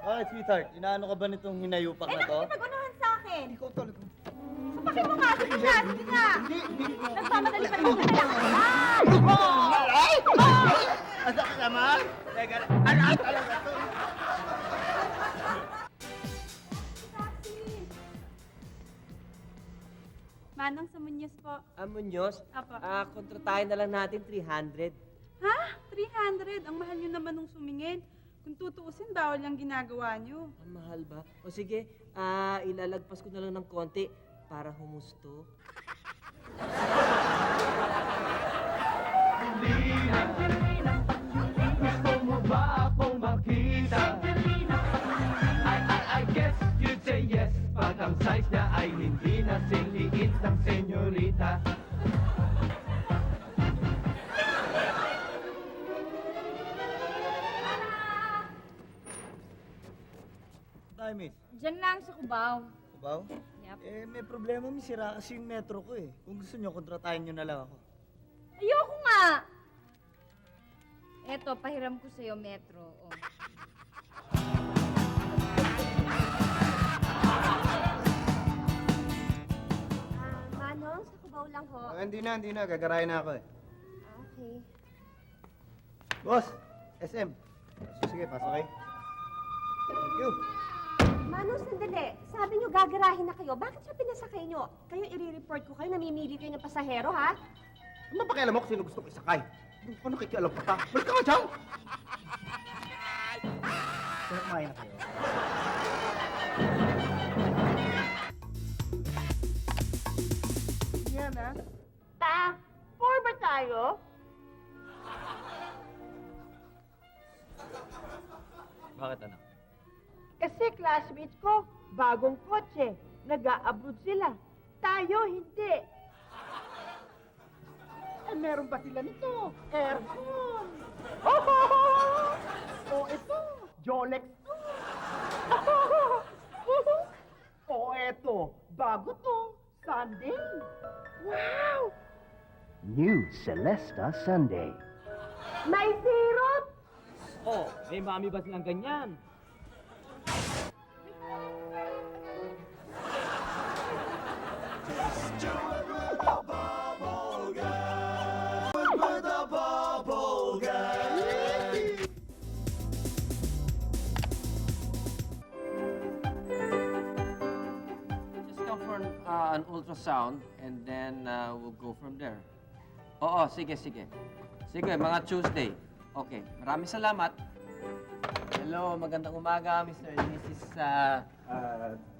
Speaker 12: Bakit, sweetheart? Inaano ka ba nitong hinayupak na to?
Speaker 14: Nakikipag-unahan sa akin.
Speaker 12: Ikaw talaga.
Speaker 14: Sapakin mo nga, sige nga, sige nga.
Speaker 12: Hindi.
Speaker 14: Nagmamadali pa naman ka na.
Speaker 12: Ay! Asa ka naman? Teka, ay, talaga to.
Speaker 2: Manong sa Muñoz po.
Speaker 3: Muñoz?
Speaker 2: Apo.
Speaker 3: Kontratahin na lang natin 300.
Speaker 2: Ha? 300? Ang mahal nyo naman nung sumingin. Kung tutuusin, bawal yung ginagawa nyo.
Speaker 3: Ang mahal ba? O sige, ilalagpas ko na lang ng konti para humusto.
Speaker 6: Gusto mo ba akong makita? I guess you'd say yes. Pag ang size niya ay hindi na liit ng senyorita.
Speaker 11: Ay, miss.
Speaker 8: Diyan lang sa Cubao.
Speaker 11: Kubaw?
Speaker 8: Yep.
Speaker 11: May problema, miss. Sira kasi yung metro ko eh. Kung gusto nyo, kontratahin nyo na lang ako.
Speaker 8: Ayoko nga! Eto, pahiram ko sa'yo, Metro. Oh.
Speaker 4: Manong, sa Cubao lang ho.
Speaker 12: Hindi na. Gagarahin na ako eh.
Speaker 4: Okay.
Speaker 12: Boss, SM. Sige, pasok kayo. Thank you.
Speaker 4: Manong, sandali. Sabi niyo gagarahin na kayo. Bakit siya pinasakay niyo? Kayo i-report ko kayo, namimili kayo ng pasahero, ha?
Speaker 12: Ano pakialam mo kung sino gusto ko isakay? Ano nakikialam pa ka? Balik ka nga dyan! Sino kumain na kayo?
Speaker 4: Yan, ha? Four ba tayo?
Speaker 15: Bakit anak?
Speaker 4: Kasi classmates ko, bagong kotse. Nag-a-abroad sila. Tayo, hindi.
Speaker 1: Eh, meron ba sila nito? Aircon! Oh, ito, Jolex to. Oh, eto, bago to, Sunday. Wow!
Speaker 12: New Celesta Sunday.
Speaker 4: May syrup!
Speaker 15: Oh, may mami ba silang ganyan?
Speaker 9: Just come for an ultrasound and then we'll go from there. Oo, sige, sige. Sige, mga Tuesday. Okay, maraming salamat. Hello, magandang umaga, Mr. and Mrs.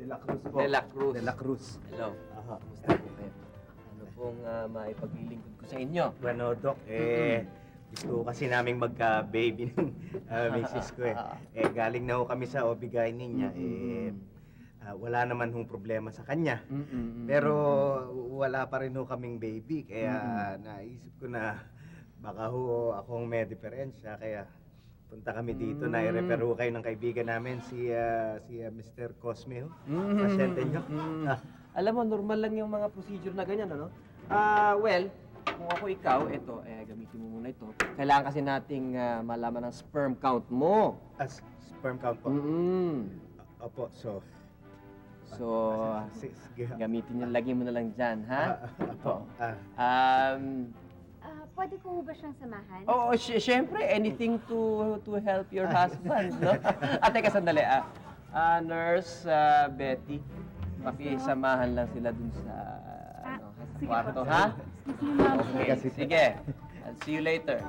Speaker 7: De La Cruz po.
Speaker 9: De La Cruz.
Speaker 7: De La Cruz.
Speaker 9: Hello. Kumusta po kayo? Ano pong maipaglilingkod ko sa inyo?
Speaker 7: Bueno, Doc, gusto ko kasi naming magka-baby ng misis ko eh. Galing na ho kami sa OB-GYN niya. Wala naman hong problema sa kanya. Pero wala pa rin ho kaming baby. Kaya naisip ko na baka ho akong may diferensya. Kaya punta kami dito na i-refer ho kayo ng kaibigan namin, si Mr. Cosme ho. Pasyente nyo.
Speaker 9: Alam mo, normal lang yung mga procedure na ganyan, ano? Well, kung ako ikaw, ito, gamitin mo muna ito. Kailangan kasi nating malaman ang sperm count mo.
Speaker 7: Sperm count po? Opo, sige.
Speaker 9: Gamitin yung lagay mo na lang dyan, ha?
Speaker 7: Opo.
Speaker 16: Pwede ko ba siyang samahan?
Speaker 9: Oo, syempre, anything to help your husband, no? Teka, sandali. Nurse Betty, pakisamahan lang sila dun sa kwarto, ha? Okay, sige. I'll see you later.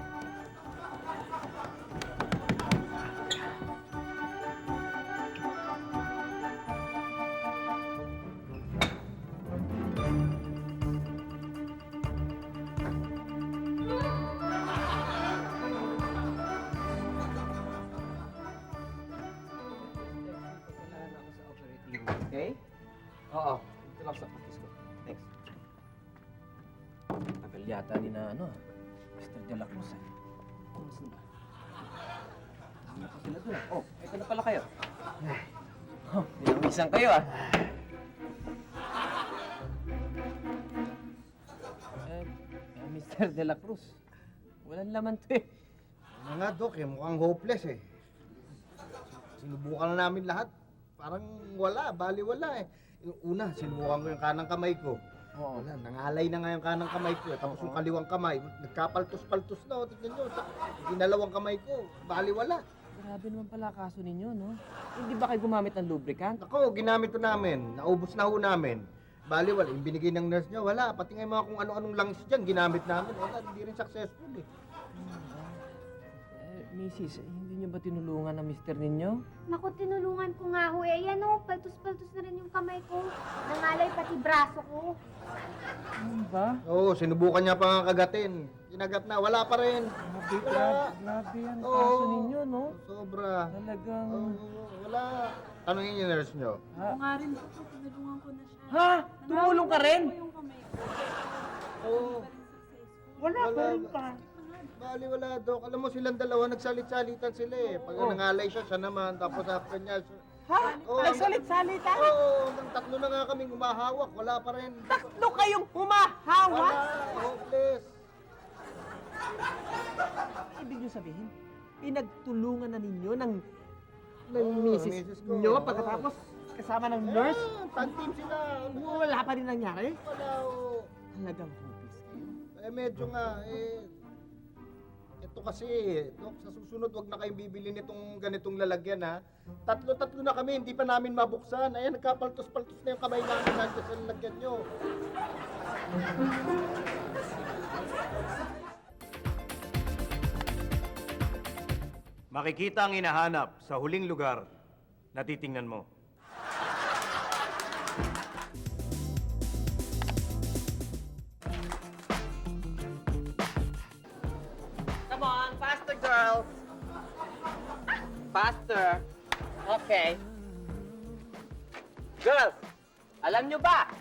Speaker 9: Okay? Oo. Ito lang sa practice ko. Thanks. Tagal yata ni na, Mr. De La Cruz, Saan ba? Tama pa sila doon. Oh, ito na pala kayo. Nilawisan kayo, Mr. De La Cruz, walang laman to eh.
Speaker 12: Ano nga, Dok, mukhang hopeless eh. Sinubukan na namin lahat. Parang wala, baliwala eh. Yung una, sinubukan ko yung kanang kamay ko. Wala, nangalay na nga yung kanang kamay ko eh. Tapos yung kaliwang kamay, nagkapaltos-paltos na. Tignan nyo, ginalawang kamay ko, baliwala.
Speaker 9: Grabe naman pala kaso ninyo, no? Hindi ba kayo gumamit ng lubricant?
Speaker 12: Ako, ginamit ko namin. Naubos na ho namin. Baliwala, yung binigay ng nurse niya, wala. Pati nga yung mga kung ano-anong langis dyan, ginamit namin. Wala, hindi rin successful eh.
Speaker 9: Mrs., hindi niyo ba tinulungan ang mister ninyo?
Speaker 16: Naku, tinulungan ko nga ho eh. Ayan o, paltos-paltos na rin yung kamay ko. Nangalay pati braso ko.
Speaker 9: Ano ba?
Speaker 12: Oo, sinubukan niya pa nga kagatin. Kinagat na, wala pa rin.
Speaker 9: Grabe yan kaso ninyo, no?
Speaker 12: Sobra.
Speaker 9: Talagang...
Speaker 12: wala. Tanungin yung nurse niyo.
Speaker 2: Ako nga rin po, tinulungan ko na siya.
Speaker 9: Ha? Tumulong ka rin?
Speaker 12: Oo.
Speaker 15: Wala pa rin pa.
Speaker 12: Wala, Dok. Alam mo, silang dalawa, nagsalit-salitan sila eh. Pag nangalay siya, siya naman. Tapos after niya,
Speaker 15: Ha? Nagsalit-salitan?
Speaker 12: Oo, ng tatlo na nga kaming humahawak. Wala pa rin.
Speaker 15: Tatlo kayong humahawak?
Speaker 12: Wala, hopeless.
Speaker 15: Ibig niyo sabihin, pinagtulungan na ninyo ng
Speaker 12: misis
Speaker 15: misis
Speaker 12: ko.
Speaker 15: niyo pagkatapos kasama ng nurse?
Speaker 12: Tag team sila.
Speaker 15: Wala pa rin nangyari?
Speaker 12: Wala, oo.
Speaker 15: Talagang hopeless kayo.
Speaker 12: Medyo nga, ito kasi, Dok, sa susunod, wag na kayong bibili nitong ganitong lalagyan, ha? Tatlo-tatlo na kami, hindi pa namin mabuksan. Ayan, nagkapaltos-paltos na yung kamay namin nandiyan sa lalagyan nyo.
Speaker 7: Makikita ang hinahanap sa huling lugar na titingnan mo.
Speaker 3: Come on, faster, girls. Faster. Okay. Girls, alam nyo ba,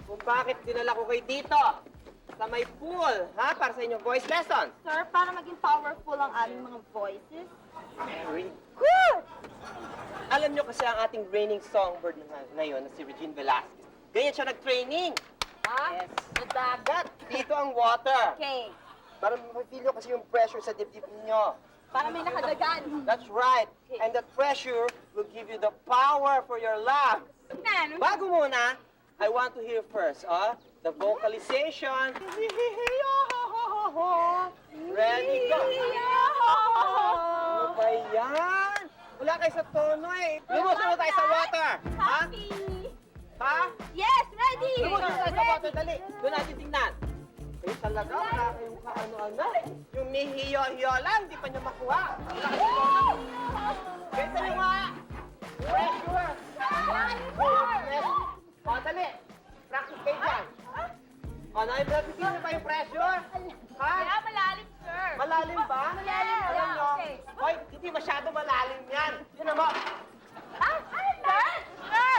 Speaker 3: kung bakit dinala ko kayo dito? Sa may pool, para sa inyong voice lessons.
Speaker 14: Sir, para maging powerful ang aming mga voices.
Speaker 3: Very good! Alam nyo kasi ang ating reigning songbird ngayon na si Regine Velasquez. Ganyan siya nag-training. Yes. Sa dagat. Dito ang water.
Speaker 14: Okay.
Speaker 3: Para ma-feel nyo kasi yung pressure sa dibdib ninyo.
Speaker 14: Para may nakadagan.
Speaker 3: That's right. And that pressure will give you the power for your lungs. Bago muna, I want to hear first, the vocalization. Ready, go. Ano ba yan? Wala kayo sa tono eh. Lumusunod tayo sa water. Ha? Ha?
Speaker 14: Yes, ready!
Speaker 3: Lumusunod tayo sa water, dali. Doon natin tingnan. Kayo talaga, wala kayong kaano-ano. Yung nihiyo-hiyo lang, di pa niya makuha. Wala kayong tono. Benta niyo nga. Pressure. O, dali. Practice kayo dyan. O, naibigay niyo ba yung pressure? Ha?
Speaker 14: Kaya malalim, sir.
Speaker 3: Malalim ba?
Speaker 14: Malalim.
Speaker 3: Alam nyo?
Speaker 14: Okay.
Speaker 3: Hoy, hindi masyado malalim yan. Yun naman.
Speaker 14: Sir! Sir!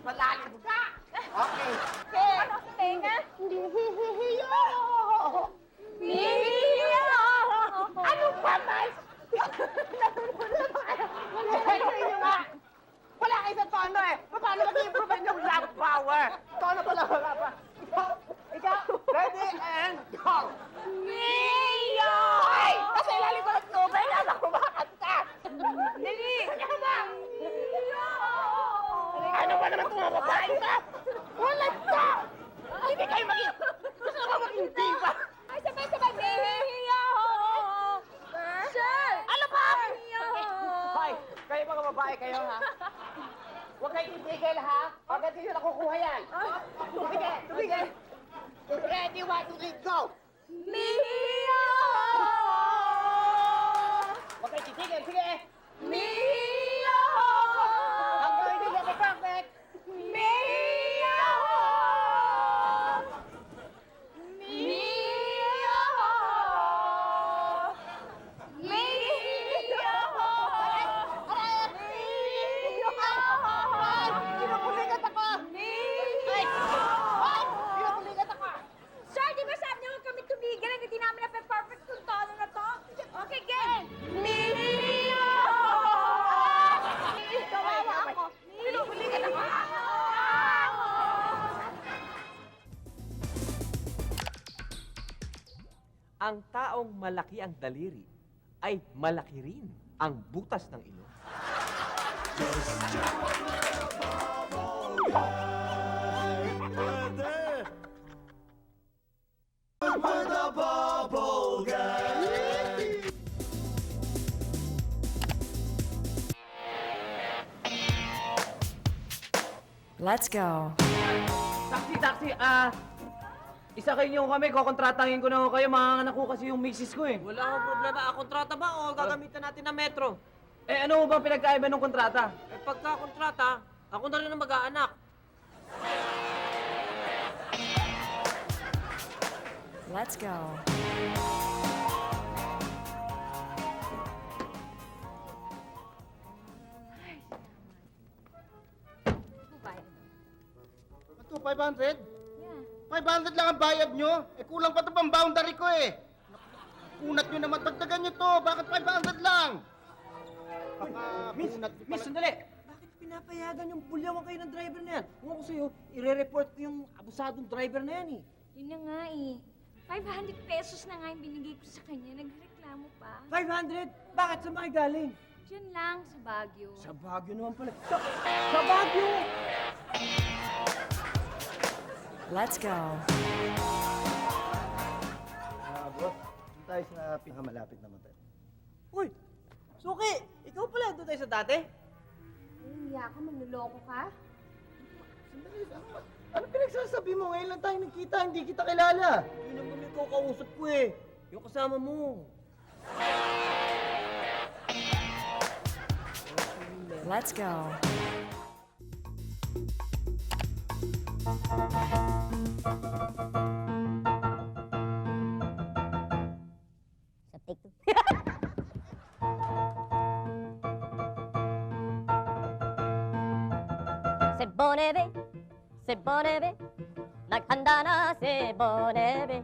Speaker 3: Malalim ka. Okay.
Speaker 14: Okay. Ano sa tenga?
Speaker 4: Hihihiyo!
Speaker 14: Hihiyo!
Speaker 4: Ano ba, Mas?
Speaker 3: Wala kayo sa tono eh. Paano mag-improve yung lung power? Tono pala wala pa. Ikaw, ready and go!
Speaker 14: Hihiyo!
Speaker 3: Ay! Kasi ilalim ko ng tubig, nasa kumakat ka!
Speaker 14: Dali!
Speaker 3: Ano ba?
Speaker 14: Hihiyo!
Speaker 3: Ano ba naman itong mga babae ka? Wala ka! Hindi kayo maging... Gusto naman maging diva!
Speaker 14: Ay, sabay-sabay! Hihiyo! Sir!
Speaker 3: Ano ba?
Speaker 14: Hihiyo!
Speaker 3: Hoy, kayo mga babae kayo ha? Huwag kayo titigil ha? Agad dito nakukuha yan! Sige, sige! Ready, 1, 2, 3, go!
Speaker 14: Hihiyo!
Speaker 3: Huwag kayo titigil, sige!
Speaker 14: Hihiyo!
Speaker 3: Hanggang hindi ka perfect!
Speaker 14: Hihiyo! Hihiyo! Hihiyo!
Speaker 3: Pinupuligat ako! Pinupuligat ako!
Speaker 14: Sir, di ba sabi niyo huwag kami tumigil? Hindi namin na-perfect yung tono na to. Okay, game! Hihiyo! Kawawa ako. Pinupuligat ako.
Speaker 9: Ang taong malaki ang daliri ay malaki rin ang butas ng ilong.
Speaker 17: Let's go.
Speaker 15: Taxi! Isa kayo niyo kami, kukontratangin ko na ho kayo. Mga ko kasi yung misis ko eh.
Speaker 3: Wala akong problema. Kontrata ba o gagamitan natin ng metro?
Speaker 15: Eh ano ho ba pinagkaiba ng kontrata?
Speaker 3: Eh pagka kontrata, ako na rin ang mag-aanak.
Speaker 17: Let's go.
Speaker 1: Ito, 500?
Speaker 14: Yeah.
Speaker 1: 500 lang ang bayad nyo. Eh, kulang pa ito pang boundary ko eh. Kunat nyo naman, dagdagan nyo to. Bakit 500 lang?
Speaker 15: Miss, sandali! Bakit pinapayagan yung bulyawan kayo ng driver na yan? Kung ako sa'yo, ire-report ko yung abusadong driver na yan eh.
Speaker 8: Yun na nga eh. 500 pesos na nga yung binigay ko sa kanya. Nagreklamo pa.
Speaker 15: 500? Bakit? Saan ba kayo galing?
Speaker 8: Diyan lang, sa Baguio.
Speaker 15: Sa Baguio naman pala. Sa Baguio!
Speaker 17: Let's go.
Speaker 12: Boss, doon tayo sa pinakamalapit na motel.
Speaker 15: Uy! Suki! Ikaw pala doon tayo sa dati?
Speaker 16: Iya ka, manluloko ka?
Speaker 1: Sandali, ano pinagsasabi mo? Ngayon lang tayo nagkita, hindi kita kilala.
Speaker 15: Hindi naman ikaw kausap ko eh. Yung kasama mo.
Speaker 17: Let's go.
Speaker 18: Sa TikTok. Si Bonebe, naghanda na si Bonebe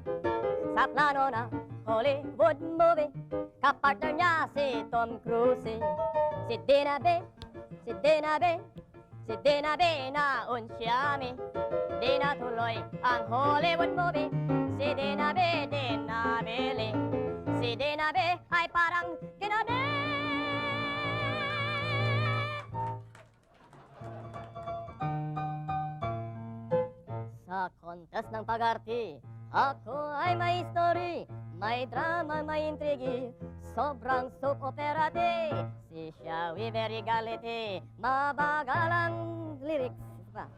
Speaker 18: sa plano na Hollywood movie. Kapartner niya si Tom Cruise, si Dinabe na unsyami. Di natuloy ang Hollywood movie, si Dinabe din nabili. Si Dinabe ay parang ginabi. Sa contest ng pag-arte, ako ay may story, may drama, may intrigi, sobrang soap opera di. Si Shawi very gality, mabagal ang lyrics pa.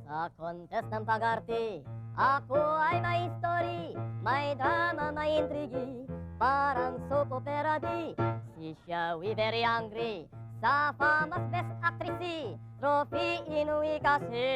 Speaker 18: Sa contest ng pag-arte, ako ay may story, may drama, may intrigi, parang soap opera di. Si Shawi very angry, sa famous best actress, trophy inuwi kasi.